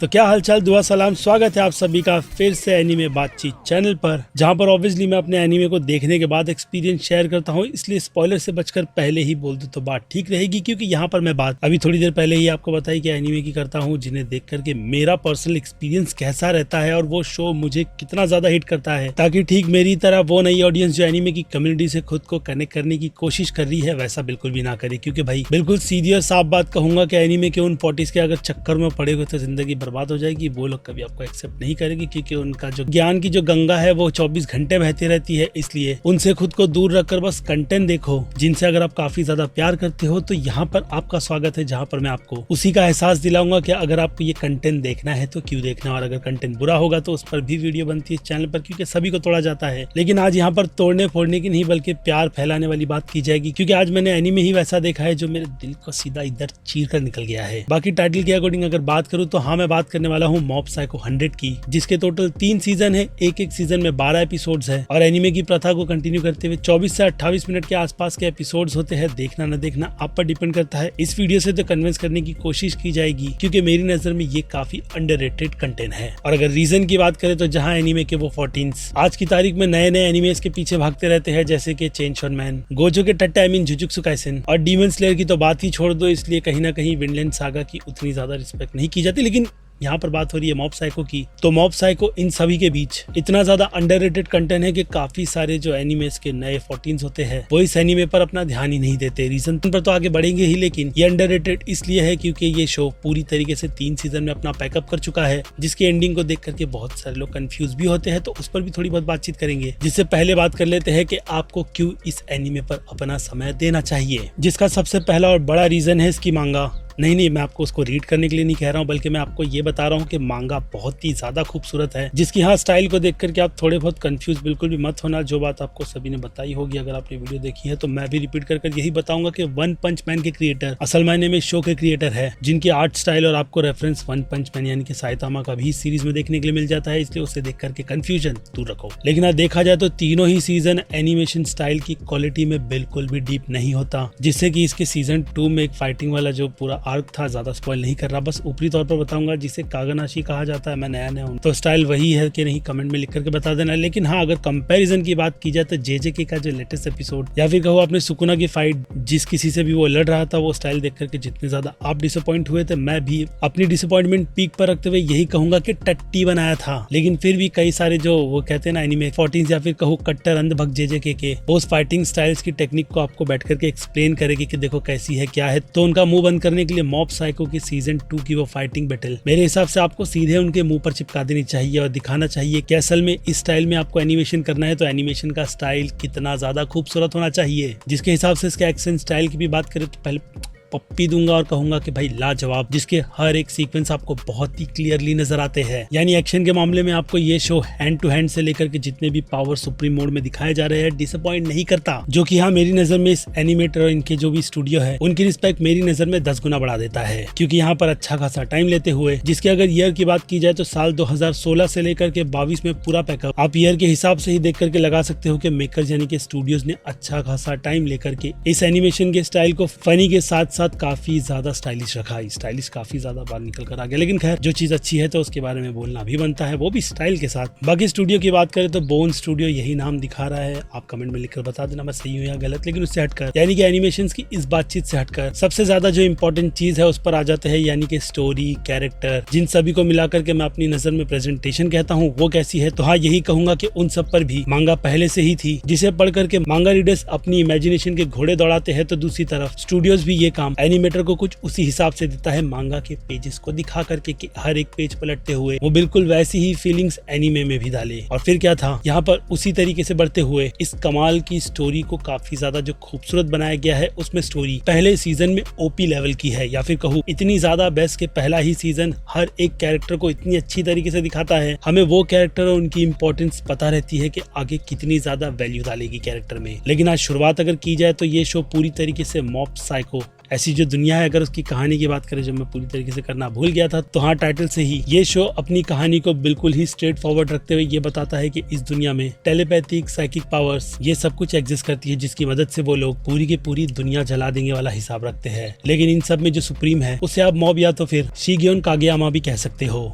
तो क्या हालचाल, दुआ सलाम, स्वागत है आप सभी का फिर से एनीमे बातचीत चैनल पर, जहां पर ऑब्वियसली मैं अपने एनीमे को देखने के बाद एक्सपीरियंस शेयर करता हूं। इसलिए स्पॉइलर से बचकर पहले ही बोल दूं तो बात ठीक रहेगी, क्योंकि यहां पर मैं बात अभी थोड़ी देर पहले ही आपको बताई कि एनीमे की करता हूं, जिन्हें देख करके मेरा पर्सनल एक्सपीरियंस कैसा रहता है और वो शो मुझे कितना ज्यादा हिट करता है, ताकि ठीक मेरी तरह वो नई ऑडियंस जो एनीमे की कम्युनिटी से खुद को कनेक्ट करने की कोशिश कर रही है वैसा बिल्कुल भी ना करे। क्योंकि भाई बिल्कुल सीधी और साफ बात कहूंगा कि एनीमे के उन 40s के अगर चक्कर में पड़े हुए तो जिंदगी बर्बाद हो जाएगी। वो लोग कभी आपको एक्सेप्ट नहीं करेंगे, क्योंकि उनका जो ज्ञान की जो गंगा है वो 24 घंटे बहती रहती है। इसलिए उनसे खुद को दूर रखकर बस कंटेंट देखो, जिनसे अगर आप काफी ज्यादा प्यार करते हो तो यहाँ पर आपका स्वागत है, जहाँ पर मैं आपको उसी का एहसास दिलाऊंगा कि अगर आपको ये कंटेंट देखना है तो क्यों देखना, और अगर कंटेंट बुरा होगा तो उस पर भी वीडियो बनती है इस चैनल पर, क्योंकि सभी को तोड़ा जाता है। लेकिन आज यहाँ पर तोड़ने फोड़ने की नहीं बल्कि प्यार फैलाने वाली बात की जाएगी, क्योंकि आज मैंने एनीमे ही वैसा देखा है जो मेरे दिल को सीधा इधर चीर कर निकल गया है। बाकी टाइटल के अकॉर्डिंग अगर बात करूँ तो हाँ, मैं बात करने वाला हूँ मॉब साइको 100 की, जिसके टोटल 3 सीजन है। एक सीजन में 12 एपिसोड्स है और एनीमे की प्रथा को कंटिन्यू करते हुए 24 से 28 मिनट के आसपास के एपिसोड्स होते हैं। देखना न देखना आप पर डिपेंड करता है। इस वीडियो से तो कन्विंस करने की कोशिश की जाएगी, क्योंकि मेरी नजर में ये काफी अंडररेटेड कंटेंट है। और अगर रीजन की बात करें तो जहां एनीमे के वो 14s आज की तारीख में नए नए एनीमेस के पीछे भागते रहते हैं, जैसे कि चेनसो मैन, गोजो के टट्टे आई मीन जुजुत्सु काइसेन, और डीमन स्लेयर की तो बात ही छोड़ दो। इसलिए कहीं ना कहीं विंडलैंड सागा की उतनी ज्यादा रिस्पेक्ट नहीं की जाती। लेकिन यहाँ पर बात हो रही है मॉब साइको की, तो मॉब साइको इन सभी के बीच इतना ज्यादा अंडररेटेड कंटेंट है कि काफी सारे जो एनिमेस के नए 14s होते हैं वो इस एनिमे पर अपना ध्यान ही नहीं देते। रीजन पर तो आगे बढ़ेंगे ही, लेकिन ये अंडररेटेड इसलिए है क्योंकि ये शो पूरी तरीके से 3 सीजन में अपना पैकअप कर चुका है, जिसकी एंडिंग को देख करके बहुत सारे लोग कंफ्यूज भी होते हैं। तो उस पर भी थोड़ी बहुत बातचीत करेंगे। जिससे पहले बात कर लेते हैं कि आपको क्यों इस एनिमे पर अपना समय देना चाहिए, जिसका सबसे पहला और बड़ा रीजन है इसकी मांगा। नहीं, मैं आपको उसको रीड करने के लिए नहीं कह रहा हूँ, बल्कि मैं आपको ये बता रहा हूँ कि मांगा बहुत ही ज्यादा खूबसूरत है, जिसकी हाँ स्टाइल को देख करके आप थोड़े बहुत कंफ्यूज बिल्कुल भी मत होना। जो बात आपको सभी ने बताई होगी अगर आपने वीडियो देखी है, तो मैं भी रिपीट कर यही बताऊंगा कि वन पंच मैन के क्रिएटर असल मायने में शो के क्रिएटर है, जिनकी आर्ट स्टाइल और आपको रेफरेंस वन पंच मैन यानी कि साइतामा का भी सीरीज में देखने के लिए मिल जाता है। इसलिए उसे देख करके कंफ्यूजन दूर रखो। लेकिन देखा जाए तो तीनों ही सीजन एनिमेशन स्टाइल की क्वालिटी में बिल्कुल भी डीप नहीं होता, जिससे कि इसके सीजन 2 में एक फाइटिंग वाला जो पूरा आर्क था, ज्यादा स्पॉइल नहीं कर रहा, बस ऊपरी तौर पर बताऊंगा, जिसे कागानाशी कहा जाता है। मैं नया हूं तो स्टाइल वही है कि नहीं, कमेंट में लिख करके बता देना। लेकिन हाँ, अगर कंपैरिजन की बात की जाए तो जेजेके का जो लेटेस्ट एपिसोड या फिर कहो अपने सुकुना की फाइट, जिस किसी से भी वो लड़ रहा था, वो स्टाइल देख करके जितने ज्यादा आप डिसअपॉइंट हुए थे, मैं भी अपनी डिसअपॉइंटमेंट पीक पर रखते हुए यही कहूंगा कि टट्टी बनाया था। लेकिन फिर भी कई सारे जो वो कहते हैं ना एनीमे 14 या फिर कहो कट्टर अंधभक्त जेजेके के उस फाइटिंग स्टाइल्स की टेक्निक को आपको बैठ करके एक्सप्लेन करेगी कि देखो कैसी है क्या है, तो उनका मुंह बंद करने के लिए मॉब साइको की सीजन 2 की वो फाइटिंग बैटल मेरे हिसाब से आपको सीधे उनके मुंह पर चिपका देनी चाहिए और दिखाना चाहिए कि असल में इस स्टाइल में आपको एनिमेशन करना है तो एनिमेशन का स्टाइल कितना ज्यादा खूबसूरत होना चाहिए। जिसके हिसाब से इसके एक्शन स्टाइल की भी बात करें तो पहले पप्पी दूंगा और कहूंगा कि भाई लाजवाब, जिसके हर एक सीक्वेंस आपको बहुत ही क्लियरली नजर आते हैं। यानी एक्शन के मामले में आपको ये शो हैंड टू हैंड से लेकर के जितने भी पावर सुप्रीम मोड में दिखाए जा रहे हैं डिसअपॉइंट नहीं करता, जो कि हाँ मेरी नजर में इस एनिमेटर और इनके जो भी स्टूडियो है उनकी रिस्पेक्ट मेरी नजर में 10 गुना बढ़ा देता है। क्योंकि यहाँ पर अच्छा खासा टाइम लेते हुए, जिसके अगर ईयर की बात की जाए तो साल 2016 से लेकर के 22 में पूरा पैकअप आप ईयर के हिसाब से ही देख करके लगा सकते हो कि मेकर्स यानी कि स्टूडियोज ने अच्छा खासा टाइम लेकर के इस एनिमेशन के स्टाइल को फनी के साथ साथ काफी ज्यादा स्टाइलिश रखा। स्टाइलिश काफी ज्यादा बार निकल कर आ गया, लेकिन खैर जो चीज अच्छी है तो उसके बारे में बोलना भी बनता है, वो भी स्टाइल के साथ। बाकी स्टूडियो की बात करें तो बोन स्टूडियो यही नाम दिखा रहा है। आप कमेंट में लिखकर बता देना मैं सही हूँ या गलत। लेकिन उससे हटकर यानी कि एनिमेशंस की इस बातचीत से हटकर सबसे ज्यादा जो इंपॉर्टेंट चीज है उस पर आ जाते हैं, यानी कि स्टोरी, कैरेक्टर, जिन सभी को मिलाकर के मैं अपनी नजर में प्रेजेंटेशन कहता हूँ वो कैसी है। तो हाँ, यही कहूंगा कि उन सब पर भी मांगा पहले से ही थी, जिसे पढ़ करके मांगा रीडर्स अपनी इमेजिनेशन के घोड़े दौड़ाते हैं, तो दूसरी तरफ स्टूडियोज भी ये काम एनिमेटर को कुछ उसी हिसाब से देता है, मांगा के पेजेस को दिखा करके कि हर एक पेज पलटते हुए वो बिल्कुल वैसी ही फीलिंग्स एनीमे में भी डाले। और फिर क्या था, यहाँ पर उसी तरीके से बढ़ते हुए इस कमाल की स्टोरी को काफी ज्यादा जो खूबसूरत बनाया गया है, उसमें स्टोरी पहले सीजन में ओपी लेवल की है, या फिर कहूँ इतनी ज्यादा बेस्ट के पहला ही सीजन हर एक कैरेक्टर को इतनी अच्छी तरीके से दिखाता है, हमें वो कैरेक्टर और उनकी इंपॉर्टेंस पता रहती है कि आगे कितनी ज्यादा वैल्यू डालेगी कैरेक्टर में। लेकिन आज शुरुआत अगर की जाए तो ये शो पूरी तरीके से मॉब साइको ऐसी जो दुनिया है, अगर उसकी कहानी की बात करें जो मैं पूरी तरीके से करना भूल गया था, तो हाँ, टाइटल से ही ये शो अपनी कहानी को बिल्कुल ही स्ट्रेट फॉरवर्ड रखते हुए ये बताता है कि इस दुनिया में टेलीपैथिक, साइकिक पावर्स ये सब कुछ एग्जिस्ट करती है, जिसकी मदद से वो लोग पूरी की पूरी दुनिया जला देंगे वाला हिसाब रखते हैं। लेकिन इन सब में जो सुप्रीम है उसे आप मॉब या तो फिर शिगियोन कागेयामा भी कह सकते हो।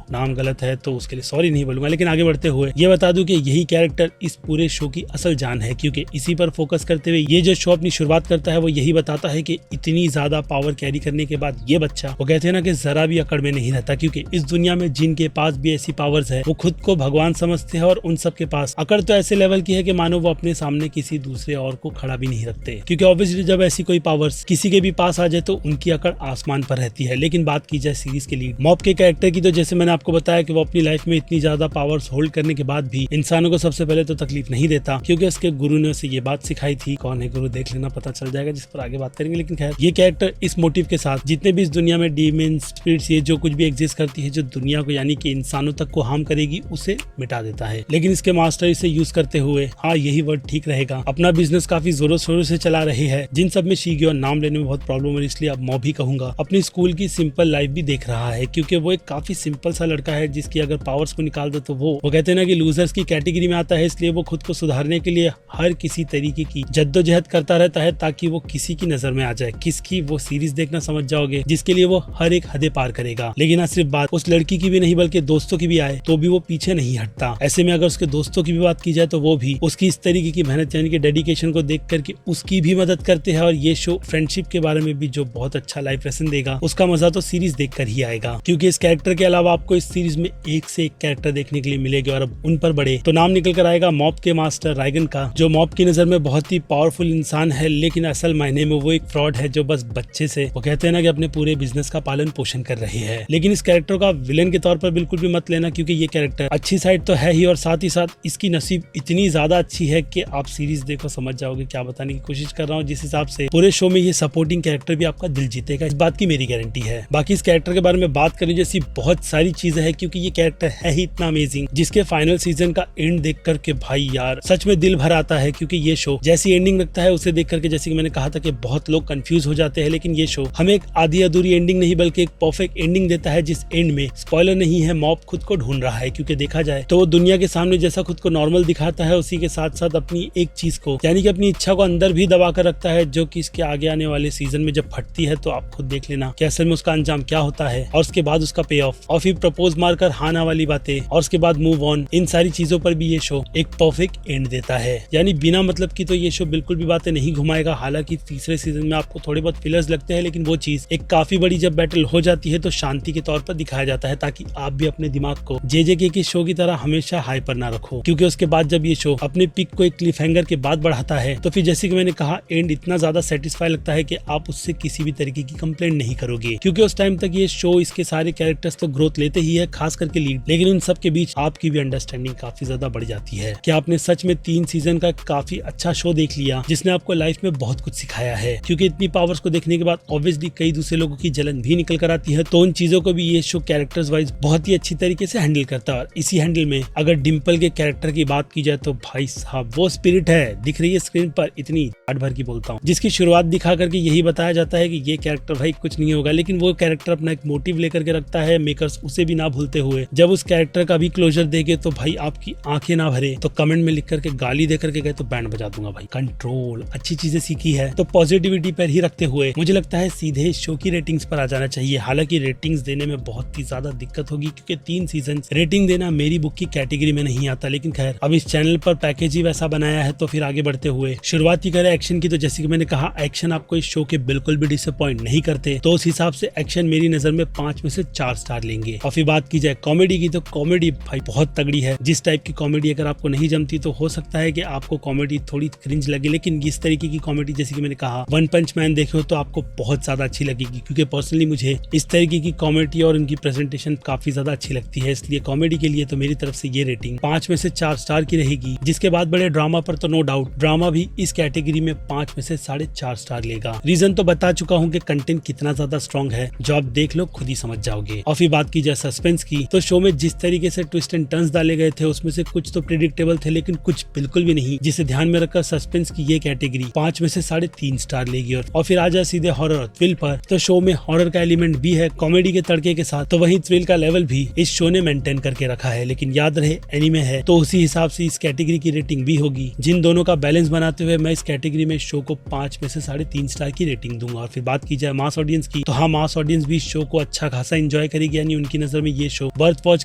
नाम गलत है तो उसके लिए सॉरी नहीं बोलूंगा। लेकिन आगे बढ़ते हुए ये बता दूं कि यही कैरेक्टर इस पूरे शो की असल जान है, क्योंकि इसी पर फोकस करते हुए ये जो शो अपनी शुरुआत करता है वो यही बताता है कि इतनी ज्यादा पावर कैरी करने के बाद ये बच्चा, वो कहते हैं ना कि जरा भी अकड़ में नहीं रहता, क्योंकि इस दुनिया में जिनके पास भी ऐसी पावर्स है वो खुद को भगवान समझते हैं और उन सब के पास अकड़ तो ऐसे लेवल की है कि मानो वो अपने सामने किसी दूसरे और को खड़ा भी नहीं रखते। क्योंकि ऑब्वियसली जब ऐसी कोई पावर्स किसी के भी पास आ जाए तो उनकी अकड़ आसमान पर रहती है। लेकिन बात की जाए सीरीज के लीड मॉब के कैरेक्टर की, तो जैसे मैंने आपको बताया कि वो अपनी लाइफ में इतनी ज्यादा पावर्स होल्ड करने के बाद भी इंसानों को सबसे पहले तो तकलीफ नहीं देता, क्योंकि उसके गुरु ने उसे ये बात सिखाई थी। कौन है गुरु देख लेना, पता चल जाएगा, जिस पर आगे बात करेंगे। लेकिन खैर, ये कैरेक्टर इस मोटिव के साथ जितने भी इस दुनिया में डीमंस, स्पिरिट्स, ये जो कुछ भी एग्जिस्ट करती है जो दुनिया को यानी कि इंसानों तक को हार्म करेगी उसे मिटा देता है। लेकिन इसके मास्टर इसे यूज करते हुए, हाँ यही वर्ड ठीक रहेगा, अपना बिजनेस काफी जोरों शोरों से चला रहे हैं, जिन सब में शिगियोन नाम लेने में बहुत प्रॉब्लम है, इसलिए अब मॉब ही कहूंगा। अपनी स्कूल की सिंपल लाइफ भी देख रहा है, क्योंकि वो एक काफी सिंपल सा लड़का है जिसकी अगर पावर्स को निकाल दो तो वो कहते हैं ना कि लूजर्स की कैटेगरी में आता है। इसलिए वो खुद को सुधारने के लिए हर किसी तरीके की जद्दोजहद करता रहता है ताकि वो किसी की नजर में आ जाए। किसकी, वो सीरीज देखना समझ जाओगे, जिसके लिए वो हर एक हदें पार करेगा। लेकिन ना सिर्फ बात उस लड़की की भी नहीं बल्कि दोस्तों की भी आए तो भी वो पीछे नहीं हटता। ऐसे में अगर उसके दोस्तों की भी बात की जाए तो वो भी उसकी इस तरीके की मेहनत यानी कि डेडिकेशन को देख करके उसकी भी मदद करते हैं। और ये शो फ्रेंडशिप के बारे में भी जो बहुत अच्छा लाइफ लेसन देगा, उसका मजा तो सीरीज देखकर ही आएगा। क्योंकि इस कैरेक्टर के अलावा आपको इस सीरीज में एक से एक कैरेक्टर देखने के लिए मिलेंगे, और अब उन पर बड़े तो नाम निकल कर आएगा मॉब के मास्टर राइगन का, जो मॉब की नजर में बहुत ही पावरफुल इंसान है, लेकिन असल मायने में वो एक फ्रॉड है जो बस बच्चे से, वो कहते हैं ना कि अपने पूरे बिजनेस का पालन पोषण कर रही है। लेकिन इस कैरेक्टर का विलन के तौर पर बिल्कुल भी मत लेना, क्योंकि ये कैरेक्टर अच्छी साइड तो है ही, और साथ ही साथ इसकी नसीब इतनी ज्यादा अच्छी है कि आप सीरीज देखो समझ जाओगे क्या बताने की कोशिश कर रहा हूँ। जिस हिसाब से पूरे शो में ये सपोर्टिंग कैरेक्टर भी आपका दिल जीतेगा, इस बात की मेरी गारंटी है। बाकी इस कैरेक्टर के बारे में बात करें जैसी बहुत सारी चीजें हैं, क्योंकि ये कैरेक्टर है ही इतना अमेजिंग, जिसके फाइनल सीजन का एंड देख करके भाई यार सच में दिल भर आता है। क्योंकि ये शो जैसी एंडिंग रखता है उसे देख करके, जैसे कि मैंने कहा था कि बहुत लोग कंफ्यूज हो जाते हैं, लेकिन ये शो हमें एक आधी अधूरी एंडिंग नहीं बल्कि एक परफेक्ट एंडिंग देता है, जिस एंड में स्पॉइलर नहीं है, मॉब खुद को ढूंढ रहा है। क्योंकि देखा जाए तो वो दुनिया के सामने जैसा खुद को नॉर्मल दिखाता है, उसी के साथ साथ अपनी एक चीज को यानी कि अपनी इच्छा को अंदर भी दबा कर रखता है, जो कि इसके आगे आने वाले सीजन में जब फटती है तो आप खुद देख लेना कि असल में उसका अंजाम क्या होता है, और उसके बाद उसका पे ऑफ, और फिर प्रपोज मारकर हाना वाली बातें, और उसके बाद मूव ऑन, इन सारी चीजों पर भी ये शो एक परफेक्ट एंड देता है। यानी बिना मतलब की तो ये शो बिल्कुल भी बातें नहीं घुमाएगा। हालांकि तीसरे सीजन में आपको थोड़े बहुत फिलर्स लगते हैं, लेकिन वो चीज एक काफी बड़ी जब बैटल हो जाती है तो शांति के तौर पर दिखाया जाता है, ताकि आप भी अपने दिमाग को जेजेके के शो की तरह हमेशा हाई पर ना रखो। क्योंकि उसके बाद जब ये शो अपने पिक को एक क्लिफ हैंगर के बाद बढ़ाता है तो फिर जैसे कि मैंने कहा एंड इतना ज्यादा सेटिस्फाई लगता है कि आप उससे किसी भी तरीके की कंप्लेंट नहीं करोगे। क्योंकि उस टाइम तक ये शो इसके सारे कैरेक्टर्स तो ग्रोथ लेते ही है, खास करके लीड, लेकिन उन सब के बीच आपकी भी अंडरस्टैंडिंग काफी ज्यादा बढ़ जाती है कि आपने सच में 3 सीजन का काफी अच्छा शो देख लिया, जिसने आपको लाइफ में बहुत कुछ सिखाया है। क्योंकि इतनी पावर्स को देखने के बाद ऑब्वियसली कई दूसरे लोगों की जलन भी निकल कर आती है, तो उन चीजों को भी ये शो कैरेक्टर्स वाइज बहुत ही अच्छी तरीके से हैंडल करता है। इसी हैंडल में अगर डिम्पल के कैरेक्टर की बात की जाए तो भाई साहब वो स्पिरिट है, दिख रही है स्क्रीन पर, इतनी आठ भर की बोलता हूँ, जिसकी शुरुआत दिखा करके यही बताया जाता है कि ये कैरेक्टर भाई कुछ नहीं होगा, लेकिन वो कैरेक्टर अपना एक मोटिव लेकर के रखता है, मेकर्स उसे भी ना भूलते हुए। जब उस कैरेक्टर का भी क्लोजर देंगे तो भाई आपकी आंखें ना भरे, तो कमेंट में लिख करके गाली दे करके गए तो बैंड बजा दूंगा भाई। कंट्रोल, अच्छी चीजें सीखी है तो पॉजिटिविटी पर ही रखते हुए मुझे लगता है सीधे शो की रेटिंग्स पर आ जाना चाहिए। हालांकि रेटिंग्स देने में बहुत ही ज्यादा दिक्कत होगी, क्योंकि 3 सीजन रेटिंग देना मेरी बुक की कैटेगरी में नहीं आता। लेकिन खैर, अब इस चैनल पर पैकेज ही वैसा बनाया है, तो फिर आगे बढ़ते हुए शुरुआत ही करें एक्शन की। तो जैसे कि मैंने कहा, एक्शन आपको इस शो के बिल्कुल भी डिसअपॉइंट नहीं करते, तो उस हिसाब से एक्शन मेरी नजर में 5 में से 4 स्टार लेंगे। और फिर बात की जाए कॉमेडी की, तो कॉमेडी भाई बहुत तगड़ी है। जिस टाइप की कॉमेडी अगर आपको नहीं जमती तो हो सकता है कि आपको कॉमेडी थोड़ी क्रिंज लगे, लेकिन इस तरीके की कॉमेडी जैसे कि मैंने कहा वन पंच मैन देखे हो तो आपको बहुत ज्यादा अच्छी लगेगी। क्योंकि पर्सनली मुझे इस तरीके की कॉमेडी और उनकी प्रेजेंटेशन काफी ज्यादा अच्छी लगती है, इसलिए कॉमेडी के लिए तो मेरी तरफ से ये रेटिंग 5 में से 4 स्टार की रहेगी। जिसके बाद बड़े ड्रामा पर तो नो डाउट ड्रामा भी इस कैटेगरी में 5 में से 4.5 स्टार लेगा। रीजन तो बता चुका हूँ कि कंटेंट कितना ज्यादा स्ट्रॉन्ग है, जो आप देख लो खुद ही समझ जाओगे। और फिर बात की जाए सस्पेंस की, तो शो में जिस तरीके से ट्विस्ट एंड टर्न्स डाले गए थे उसमें से कुछ तो प्रेडिक्टेबल थे, लेकिन कुछ बिल्कुल भी नहीं, जिसे ध्यान में रखकर सस्पेंस की ये कैटेगरी 5 में से 3.5 स्टार लेगी। और फिर आ जाए जाए सीधे हॉरर और थ्रिल पर, तो शो में हॉरर का एलिमेंट भी है कॉमेडी के तड़के के साथ, तो वहीं थ्रिल का लेवल भी इस शो ने मेंटेन करके रखा है। लेकिन याद रहे एनीमे है तो उसी हिसाब से इस कैटेगरी की रेटिंग भी होगी। जिन दोनों का बैलेंस बनाते हुए मैं इस कैटेगरी में शो को 5 में से 3.5 स्टार की रेटिंग दूंगा। और फिर बात की जाए मास ऑडियंस की, तो हाँ, मास ऑडियंस भी इस शो को अच्छा खासा एंजॉय करेगी, यानी उनकी नजर में ये शो बर्थ वॉच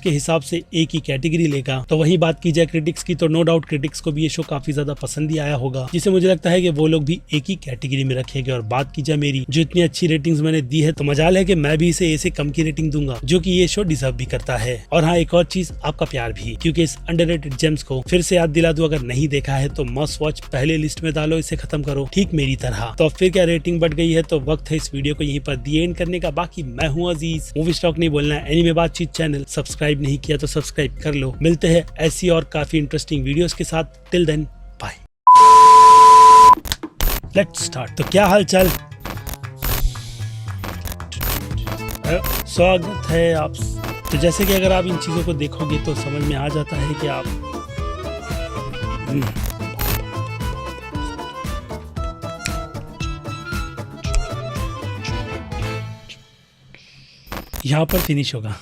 के हिसाब से एक ही कैटेगरी लेगा। तो वहीं बात की जाए क्रिटिक्स की, तो नो डाउट क्रिटिक्स को भी ये शो काफी ज्यादा पसंद ही आया होगा, जिसे मुझे लगता है कि वो लोग भी एक ही कैटेगरी में रखेंगे। और बात की जाए मेरी, जो इतनी अच्छी रेटिंग्स मैंने दी है, तो मजाल है कि मैं भी इसे ए से कम की रेटिंग दूंगा, जो कि ये शो डिजर्व भी करता है। और हाँ, एक और चीज, आपका प्यार भी, क्योंकि इस अंडररेटेड जेम्स को फिर से याद दिला दूं, अगर नहीं देखा है तो मस्ट वॉच पहले लिस्ट में डालो, इसे खत्म करो ठीक मेरी तरह। तो अब फिर क्या, रेटिंग बढ़ गई है तो वक्त है इस वीडियो को यहीं पर दी एंड करने का। बाकी मैं हूँ अजीज, मूवी स्टॉक नहीं बोलना है, एनीमे बातचीत चैनल सब्सक्राइब नहीं किया तो सब्सक्राइब कर लो। मिलते हैं ऐसी और काफी इंटरेस्टिंग वीडियोस के साथ, till then bye. Let's start. तो क्या हाल चाल, स्वागत है आप। तो जैसे कि अगर आप इन चीजों को देखोगे तो समझ में आ जाता है कि आप यहाँ पर फिनिश होगा।